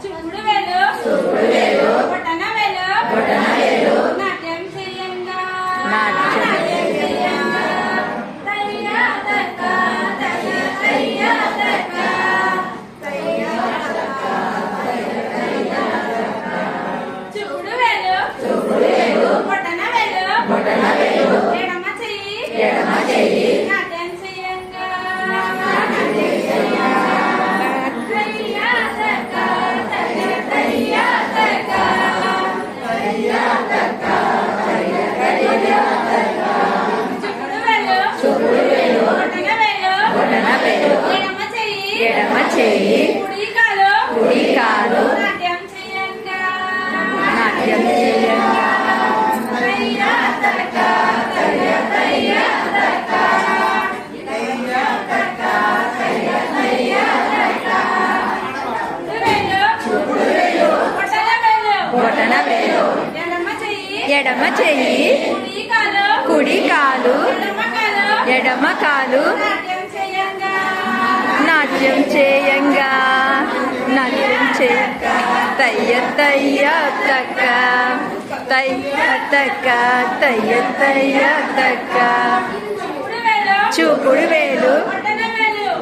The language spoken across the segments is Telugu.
చూపుడు వేలు బొటన వేలు నాట్యం చేయంగా తయ్యా తక్క తయ్యా తక్క చూపుడు వేలు బొటన వేలు ఎడమ చెయ్యి నాట్యం చేయంగా తయ్యా తక్క తయ్యా తక్క చూపుడు వేలు బొటన వేలు ఎడమ చెయ్యి కుడి కాలు నాట్యం చేయంగా తయ్యా తక్క తయ్యా తక్క చూపుడు వేలు బొటన వేలు ఎడమ చెయ్యి కుడి కాలు ఎడమ కాలు నాట్యం చేయంగా తయ్య తయ్య తక్క చూపుడు వేలు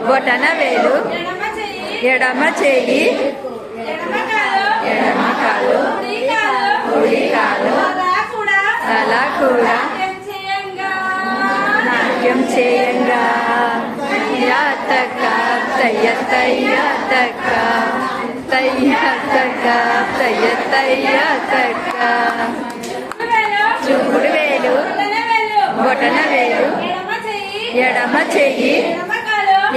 బొటన వేలు ఎడమ చెయ్యి కుడి కాలు అలా కూడా నాట్యం చేయంగా తయ్య తక్క చూపుడు వేలు బొటన వేలు ఎడమ చెయ్యి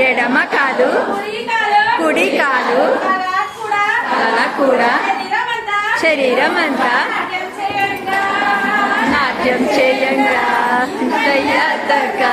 ఎడమ కాలు కుడి కాలు అలా కూడా శరీరం అంతా నాట్యం చేయంగా తయ్య తక్క